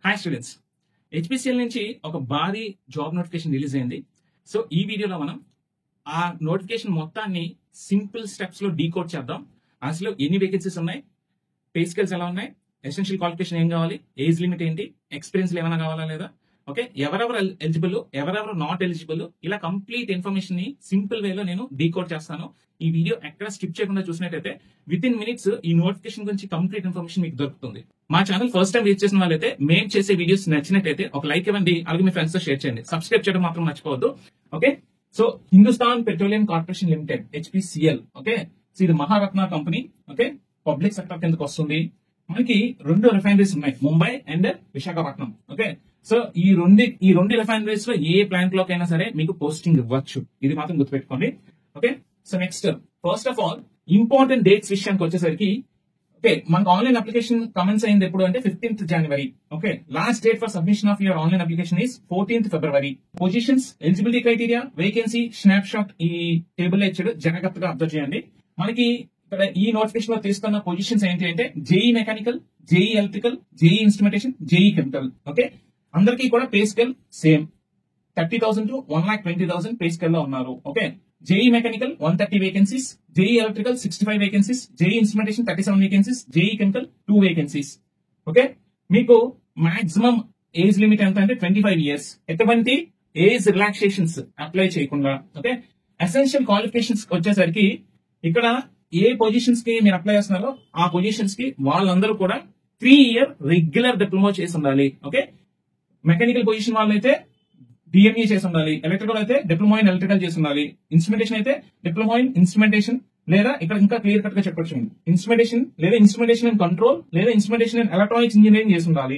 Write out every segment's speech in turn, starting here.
Hi students, HPCL నుంచి ఒక భారీ జాబ్ నోటిఫికేషన్ రిలీజ్ అయింది. సో ఈ వీడియోలో మనం ఆ నోటిఫికేషన్ మొత్తాన్ని సింపుల్ స్టెప్స్ లో డీకోడ్ చేద్దాం. అసలు ఎన్ని వేకెన్సీస్ ఉన్నాయి, పే స్కేల్స్ ఎలా ఉన్నాయి, ఎసెన్షియల్ క్వాలిఫికేషన్ ఏం కావాలి, ఏజ్ లిమిట్ ఏంటి, ఎక్స్పీరియన్స్ ఏమైనా కావాలా లేదా, ఓకే, ఎవరెవరు ఎలిజిబుల్, ఎవరెవరు నాట్ ఎలిజిబుల్, ఇలా కంప్లీట్ ఇన్ఫర్మేషన్ ని సింపుల్ వేలో నేను డీకోడ్ చేస్తాను. ఈ వీడియో ఎక్కడ స్కిప్ చేయకుండా చూసినట్టయితే విత్ ఇన్ మినిట్స్ ఈ నోటిఫికేషన్ గురించి కంప్లీట్ ఇన్ఫర్మేషన్ మీకు దొరుకుతుంది. మా ఛానల్ ఫస్ట్ టైం విజిట్ చేసిన వాళ్ళైతే మేము చేసే వీడియోస్ నచ్చినట్టయితే ఒక లైక్ ఇవ్వండి, అలాగే మీ ఫ్రెండ్స్ తో షేర్ చేయండి. సబ్స్క్రైబ్ చేయడం మాత్రం మర్చిపోవద్దు. Okay, so Hindustan Petroleum Corporation Limited HPCL, okay, so ఇది Maharatna company, okay, public sector కిందకి వస్తుంది. మనకి 2 రిఫైనరీస్ ఉన్నాయి, Mumbai and Visakhapatnam. Okay, so ఈ రెండు రిఫైనరీస్ లో ఏ ప్లాంట్ లోకైనా సరే మీకు పోస్టింగ్ ఇవ్వచ్చు, ఇది మాత్రం గుర్తుపెట్టుకోండి. Okay, so next first of all important dates విషయానికి వచ్చేసరికి, ఓకే, మనకు ఆన్లైన్ అప్లికేషన్ కమెన్స్ అయింది ఎప్పుడు అంటే 15th January. Okay, last date for submission of your online application is 14th February. Positions, eligibility criteria, vacancy, snap shot ఈ table ఇచ్చాడు, జాగ్రత్తగా observe చేయండి. మనకి ఇక్కడ ఈ నోటిఫికేషన్ లో తీసుకున్న పొజిషన్స్ ఏంటి అంటే JEE mechanical, JEE electrical, JEE instrumentation, JEE chemical. Okay, అందరికీ కూడా pay scale same 30,000 to 1,20,000 pay scale లో ఉన్నారు. Okay, JEE mechanical 130 vacancies, JEE electrical 65 vacancies, JEE instrumentation 37 vacancies, JEE chemical 2 vacancies. Okay, మీకు maximum age limit ఎంత అంటే 25 years. ఎటువంటి age relaxations apply చేయకుండా. Okay, essential qualifications వచ్చేసరికి ఇక్కడ ఏ పొజిషన్స్ కి మీరు అప్లై చేస్తున్నారో ఆ పొజిషన్స్ కి వాళ్ళందరూ కూడా 3 year రెగ్యులర్ డిప్లొమా చేసి ఉండాలి. ఓకే, మెకానికల్ పొజిషన్ వాళ్ళైతే డిఎంఈ చేసి ఉండాలి, ఎలక్ట్రికల్ అయితే డిప్లొమా ఇన్ ఎలక్ట్రికల్ చేసి ఉండాలి, ఇన్స్ట్రుమెంటేషన్ అయితే డిప్లొమా ఇన్ ఇన్స్ట్రుమెంటేషన్, లేదా ఇక్కడ ఇంకా క్లియర్ కట్ గా చెప్పొచ్చు ఇన్స్ట్రుమెంటేషన్ లేదా ఇన్స్ట్రుమెంటేషన్ ఇన్ కంట్రోల్ లేదా ఇన్స్ట్రుమెంటేషన్ ఇన్ ఎలక్ట్రానిక్స్ ఇంజనీరింగ్ చేసి ఉండాలి.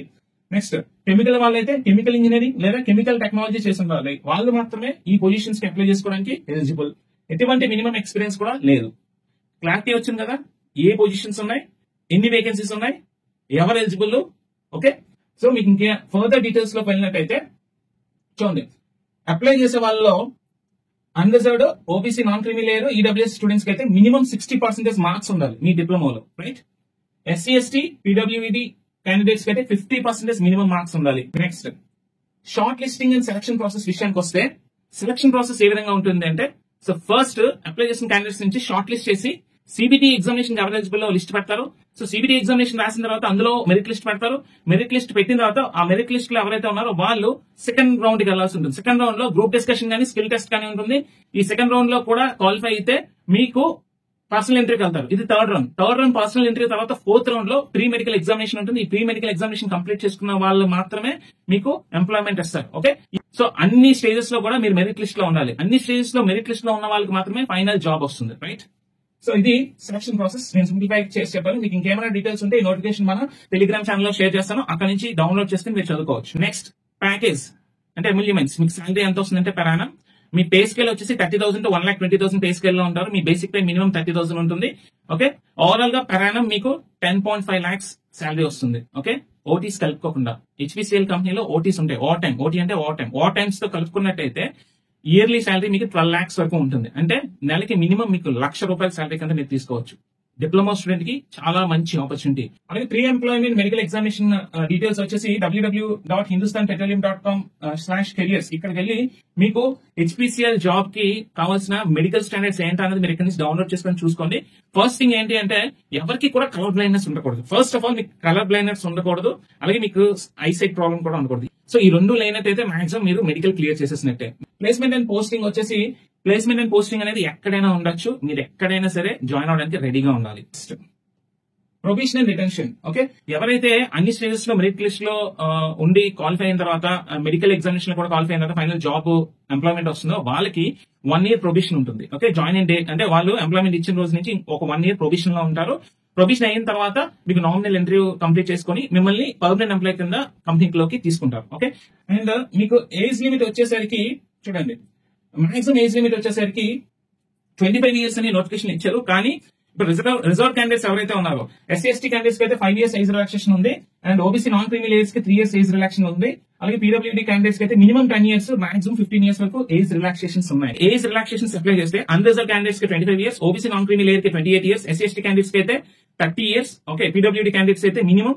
నెక్స్ట్ కెమికల్ వాళ్ళైతే కెమికల్ ఇంజనీరింగ్ లేదా కెమికల్ టెక్నాలజీ చేసి ఉండాలి. వాళ్ళు మాత్రమే ఈ పొజిషన్స్ కి అప్లై చేసుకోవడానికి ఎలిజిబుల్. ఎటువంటి మినిమం ఎక్స్పీరియన్స్ కూడా లేదు. క్లారిటీ వచ్చింది కదా, ఏ పొజిషన్స్ ఉన్నాయి, ఎన్ని వేకెన్సీస్ ఉన్నాయి, ఎవరు ఎలిజిబుల్. ఓకే, సో మీకు ఇంకా ఫర్దర్ డీటెయిల్స్ లో వెళ్ళినట్టయితే చూడండి, అప్లై చేసే వాళ్ళలో అన్రిజర్వ్డ్, ఓబీసీ, నాన్ క్రిమి లేయర్, ఈడబ్ల్యూఎస్ స్టూడెంట్స్ కి అయితే మినిమం 60% మార్క్స్ ఉండాలి మీ డిప్లొమాలో, రైట్. ఎస్సీ ఎస్టీ పీడబ్ల్యూఈడి క్యాండిడేట్స్ కి అయితే 50% మినిమం మార్క్స్ ఉండాలి. Next short listing and selection process విషయానికి వస్తే, సెలక్షన్ ప్రాసెస్ ఏ విధంగా ఉంటుంది అంటే, సో ఫస్ట్ అప్లై చేసిన క్యాండిడేట్స్ నుంచి షార్ట్ లిస్ట్ చేసి సిబిటి ఎగ్జామినేషన్ ఎవరు ఎలిజిబుల్ లిస్ట్ పెడతారు. సో సిబిటి ఎగ్జామినేషన్ రాసిన తర్వాత అందులో మెరిట్ లిస్ట్ పెడతారు. మెరిట్ లిస్ట్ పెట్టిన తర్వాత ఆ మెరిట్ లిస్ట్ లో ఎవరైతే ఉన్నారో వాళ్ళు సెకండ్ రౌండ్ కి వెళ్లాల్సి ఉంటుంది. సెకండ్ రౌండ్ లో గ్రూప్ డిస్కషన్ కానీ స్కిల్ టెస్ట్ కానీ ఉంటుంది. ఈ సెకండ్ రౌండ్ లో కూడా క్వాలిఫై అయితే మీకు పర్సనల్ ఇంటర్వ్యూకి వెళ్తారు. ఇది third round. Third round personal interview తర్వాత ఫోర్త్ రౌండ్ లో ప్రీ మెడికల్ ఎగ్జామినేషన్ ఉంటుంది. ఈ ప్రీ మెడికల్ ఎగ్జామినేషన్ కంప్లీట్ చేసుకున్న వాళ్ళు మాత్రమే మీకు ఎంప్లాయ్మెంట్ ఇస్తారు. ఓకే, సో అన్ని స్టేజెస్ లో కూడా మీరు మెరిట్ లిస్ట్ లో ఉండాలి. అన్ని స్టేజెస్ లో మెరిట్ లిస్ట్ లో ఉన్న వాళ్ళకి మాత్రమే ఫైనల్ జాబ్ వస్తుంది, రైట్. సో ఇది సెలక్షన్ ప్రాసెస్ నేను సింప్లిఫై చేసి చెప్పాను. మీకు ఇంకేమైనా డీటెయిల్స్ ఉంటే ఈ నోటిఫికేషన్ మన టెలిగ్రామ్ ఛానల్ లో షేర్ చేస్తాను, అక్కడ నుంచి డౌన్లోడ్ చేసుకుని మీరు చదువుకోవచ్చు. నెక్స్ట్ ప్యాకేజ్ అంటే ఎమ్యూల్మెంట్స్. మీకు శాలరీ ఎంత వస్తుందంటే per annum మీ పే స్కేల్ వచ్చేసి 30,000 to 1,20,000 పే స్కేల్ లో ఉంటారు. మీ బేసిక్ పే మినిమం 30,000 ఉంటుంది. ఓకే, ఓవరాల్ గా per annum మీకు 10.5 lakhs శాలరీ వస్తుంది. ఓకే, ఓటీస్ కలుపుకోకుండా. హెచ్పిసిఎల్ కంపెనీలో ఓటీస్ ఉంటాయి. ఓటీ అంటే ఓవర్ టైమ్స్ తో కలుపుకున్నట్టయితే ఇయర్లీ శాలరీ మీకు 12 lakhs వరకు ఉంటుంది. అంటే నెలకి మినిమం మీకు ₹1,00,000 శాలరీ కింద మీరు తీసుకోవచ్చు. డిప్లొమా స్టూడెంట్ కి చాలా మంచి ఆపర్చునిటీ. అలాగే pre employment medical examination details వచ్చేసి www.hindusthanpetroleum.com/careers. ఇక్కడికి వెళ్ళి మీకు హెచ్పిసిఎల్ జాబ్ కి కావాల్సిన మెడికల్ స్టాండర్డ్స్ ఏంటనేది మీరు ఇక్కడ నుంచి డౌన్లోడ్ చేసుకొని చూసుకోండి. ఫస్ట్ థింగ్ ఏంటి అంటే ఎవరికి కూడా కలర్ బ్లైండ్నెస్ ఉండకూడదు. ఫస్ట్ ఆఫ్ ఆల్ మీకు కలర్ బ్లైండ్నెస్ ఉండకూడదు, అలాగే మీకు ఐసైట్ ప్రాబ్లం కూడా ఉండకూడదు. సో ఈ రెండు లేనట్టయితే మాక్సిమం మీరు మెడికల్ క్లియర్ చేసేసినట్టే. ప్లేస్మెంట్ అండ్ పోస్టింగ్ వచ్చేసి, ప్లేస్మెంట్ అండ్ పోస్టింగ్ అనేది ఎక్కడైనా ఉండొచ్చు. మీరు ఎక్కడైనా సరే జాయిన్ అవడానికి రెడీగా ఉండాలి. Probation and retention. ఓకే, ఎవరైతే అన్ని స్టేజెస్ లో మెరిట్ లిస్ట్ లో ఉండి క్వాలిఫై అయిన తర్వాత మెడికల్ ఎగ్జామినేషన్ లో కూడా క్వాలిఫై అయిన తర్వాత ఫైనల్ జాబ్ ఎంప్లాయ్మెంట్ వస్తుందో వాళ్ళకి 1 year ప్రొబేషన్ ఉంటుంది. ఓకే, జాయిన్ ఇన్ డేట్ అంటే వాళ్ళు ఎంప్లాయ్మెంట్ ఇచ్చిన రోజు నుంచి ఒక 1 year ప్రొబేషన్ లో ఉంటారు. ప్రొబేషన్ అయిన తర్వాత మీకు నామినల్ ఇంటర్వ్యూ కంప్లీట్ చేసుకుని మిమ్మల్ని పర్మనెంట్ ఎంప్లాయ్ కింద కంపెనీలోకి తీసుకుంటారు. ఓకే, అండ్ మీకు ఏజ్ లిమిట్ వచ్చేసరికి చూడండి, మాక్సిమం ఏజ్ లిమిట్ వచ్చేసరికి 25 years అని నోటిఫికేషన్ ఇచ్చారు. కానీ ఇప్పుడు రిజర్వ్ క్యాండిడేట్స్ ఎవరైతే ఉన్నారో ఎస్సీ ఎస్టీ క్యాండిడేట్స్ కి అయితే 5 years ఏజ్ రిలాక్సేషన్ ఉంది. అండ్ ఓబీసీ నాన్ క్రిమి లేయర్స్ కి 3 years ఏజ్ రిలాక్సేషన్ ఉంది. అలాగే పీడబ్ల్యూడీ క్యాండిడేట్స్ కి అయితే మినిమం 10 years, మాక్సిమం 15 years వరకు ఏజ్ రిలాక్సేషన్స్ ఉన్నాయి. ఏజ్ రిలాక్సేషన్స్ అప్లై చేస్తే అన్రిజర్వ్ క్యాండిడేట్స్ కి 25 years, ఓబీసీ నాన్ క్రిమి లేయర్ కి 28 years, ఎస్సీ ఎస్టీ క్యాండిడేట్స్ కి అయితే 30 years. ఓకే, పీడబ్ల్యూడీ క్యాండిడేట్స్ అయితే మినిమం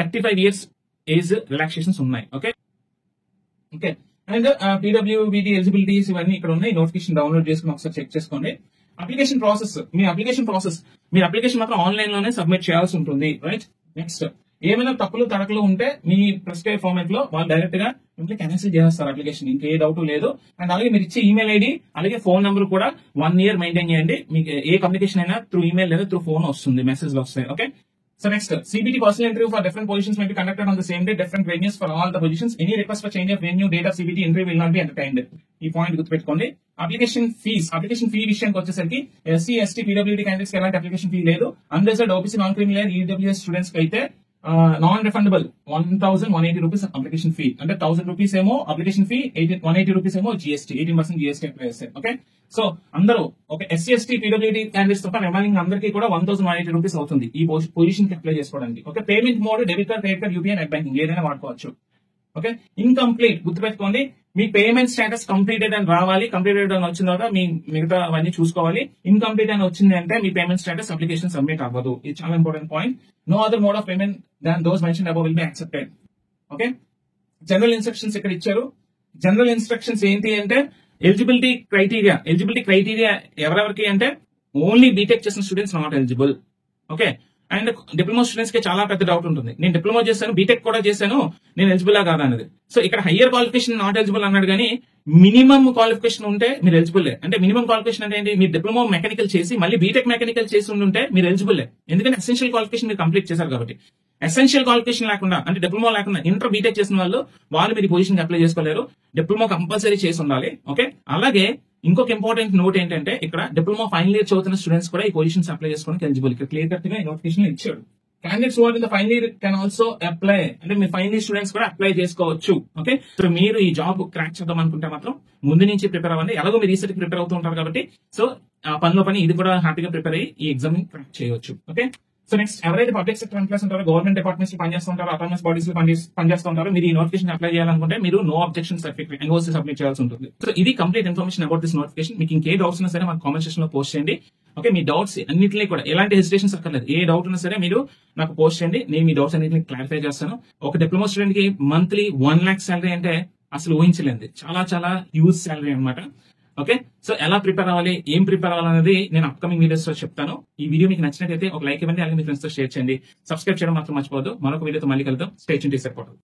35 years ఏజ్ రిలాక్సేషన్స్ ఉన్నాయి. Okay okay and PWBD eligibilities ఇవన్నీ ఇక్కడ ఉన్నాయి. నోటిఫికేషన్ డౌన్లోడ్ చేసుకుని ఒకసారి చెక్ చేసుకోండి. అప్లికేషన్ ప్రాసెస్, మీరు అప్లికేషన్ మాత్రం ఆన్లైన్ లోనే సబ్మిట్ చేయాల్సి ఉంటుంది. రైట్, నెక్స్ట్ ఏమైనా తప్పులు తడకలు ఉంటే మీ ప్రిస్క్రైబ్ ఫార్మాట్ లో వాళ్ళు డైరెక్ట్ గా మిమ్మల్ని క్యాన్సిల్ చేస్తారు అప్లికేషన్, ఇంకే డౌట్ లేదు. అండ్ అలాగే మీరు ఇచ్చే ఈమెయిల్ ఐడి అలాగే ఫోన్ నెంబర్ కూడా 1 year మెయింటైన్ చేయండి. మీకు ఏ కమ్యూనికేషన్ అయినా త్రూ ఈమెయిల్ లేదా త్రూ ఫోన్ వస్తుంది, మెసేజ్ లో వస్తాయి. Okay, so next CBT personal interview for different positions may be conducted on the same day, different venues for all the positions. Any request for change of venue, date of CBT interview will not be entertained. ఈ point గుర్తుపెట్టుకోండి. Application fee విషయానికి వచ్చేసరికి SC ST PWD candidates కి ఎలాంటి application fee లేదు. Unreserved OBC non క్రిమి layer EWS students కి అయితే non refundable 1180 rupees application fee, అంటే 1000 రూపీస్ ఏమో అప్లికేషన్ ఫీ, 180 రూపీస్ ఏమో GST, 18% GST అప్లై చేస్తారు. ఓకే, సో అందరూ ఒక SC ST PWD క్యాండిడేట్స్ తప్ప రిమైనింగ్ అందరికీ కూడా 1180 రూపీస్ అవుతుంది ఈ పొజిషన్ కి అప్లై చేసుకోవడానికి. Okay, payment mode debit card, credit card, UPI, net banking ఏదైనా వాడుకోవచ్చు. ఓకే, ఇన్కంప్లీట్ గుర్తుపెట్టుకోండి. మీ పేమెంట్ స్టేటస్ కంప్లీటెడ్ అని రావాలి. కంప్లీటెడ్ అని వచ్చిన తర్వాత మీ మిగతా అవన్నీ చూసుకోవాలి. ఇన్కంప్లీట్ అని వచ్చింది అంటే మీ పేమెంట్ స్టేటస్ అప్లికేషన్ సబ్మిట్ అవ్వదు. ఇది చాలా important point. No other mode of payment than those mention above will be accepted. Okay, general instructions ఇక్కడ ఇచ్చారు. జనరల్ ఇన్స్ట్రక్షన్స్ ఏంటి అంటే ఎలిజిబిలిటీ క్రైటీరియా ఎవరెవరికి అంటే ఓన్లీ బీటెక్ చేసిన students not eligible. Okay, and diploma students కి చాలా పెద్ద డౌట్ ఉంటుంది, నేను డిప్లొమా చేశాను, బీటెక్ కూడా చేశాను, నేను ఎలిజిబుల్ కాదా అనేది. సో ఇక్కడ హయ్యర్ క్వాలిఫికేషన్ నాట్ ఎలిజిబుల్ అన్నాడు, కానీ మినిమం క్వాలిఫికేషన్ ఉంటే మీరు ఎలిజిబుల్. అంటే మినిమం క్వాలిఫికేషన్ అంటే ఏంటి, మీరు డిప్లొమా మెకానికల్ చేసి మళ్ళీ బీటెక్ మెకానికల్ చేసి ఉంటే మీరు ఎలిజిబుల్. ఎందుకంటే ఎసెన్షియల్ క్వాలిఫికేషన్ మీరు కంప్లీట్ చేశారు కాబట్టి. ఎసెన్షియల్ క్వాలిఫికేషన్ లేకుండా అంటే డిప్లొమా లేకుండా ఇంటర్ బీటెక్ చేసిన వాళ్ళు మీరు పొజిషన్ అప్లై చేసుకోలేరు. డిప్లొమా కంపల్సరీ చేసి ఉండాలి. ఓకే, అలాగే ఇంకొక ఇంపార్టెంట్ నోట్ ఏంటంటే ఇక్కడ డిప్లొమా ఫైనల్ ఇయర్ చదువుతున్న స్టూడెంట్స్ కూడా ఈ పొజిషన్స్ అప్లై చేసుకోవడానికి ఎలిజిబుల్. ఇక్కడ క్లియర్ కట్ గా నోటిఫికేషన్ ఇచ్చాడు. Candidates what in the final year can also apply, అంటే మీ ఫైనల్ ఇయర్ స్టూడెంట్స్ కూడా అప్లై చేసుకోవచ్చు. ఓకే, సో మీరు ఈ జాబ్ క్రాక్ చేద్దాం అనుకుంటే మాత్రం ముందు నుంచి ప్రిపేర్ అవ్వండి. ఎలాగో మీరు రీసెంట్ ప్రిపేర్ అవుతూ ఉంటారు కాబట్టి సో ఆ పనిలో పని ఇది కూడా హ్యాపీగా ప్రిపేర్ అయ్యి ఈ ఎగ్జామ్ క్రాక్ చేయవచ్చు. ఓకే, సో నెక్స్ట్ ఎవరైతే పబ్లిక్ సెక్టర్ ఎంప్లాయీస్ ఉంటారో, గవర్నమెంట్ డిపార్ట్మెంట్స్ లో పనిచేస్తూ ఉంటారో, అటానమస్ బాడీస్ లో పనిచేస్తూ ఉంటారో, మీరు ఈ నోటిఫికేషన్ అప్లై చేయాలనుకుంటే మీరు no objection certificate NOC submit చేయాల్సి ఉంటుంది. సో ఇది complete information about this notification. మీకు ఇంకే డౌట్స్ ఉన్నా సరే మాకు కామెంట్ సెక్షన్ లో పోస్ట్ చేయండి. ఓకే, మీ డౌట్స్ అన్నింటినీ కూడా ఎలాంటి హెసిటేషన్స్ అక్కర్లేదు, ఏ డౌట్ ఉన్నా సరే మీరు నాకు పోస్ట్ చేయండి. నేను మీ డౌట్స్ అన్నింటినీ క్లారిఫై చేస్తాను. ఒక డిప్లొమా స్టూడెంట్ కి మంత్లీ 1 lakh శాలరీ అంటే అసలు ఊహించలేదు, చాలా చాలా హ్యూజ్ శాలరీ అనమాట. ఓకే, సో ఎలా ప్రిపేర్ అవ్వాలి, ఏం ప్రిపేర్ అవ్వాలనేది నేను అప్కమింగ్ వీడియోస్ లో చెప్తాను. ఈ వీడియో మీకు నచ్చినట్లయితే ఒక లైక్ ఇవ్వండి, అలాగే మీ ఫ్రెండ్స్ తో షేర్ చేయండి. సబ్స్క్రైబ్ చేయడం మాత్రం మర్చిపోవద్దు. మరొక వీడియోతో మళ్ళీ కలుద్దాం. Stay tuned to support.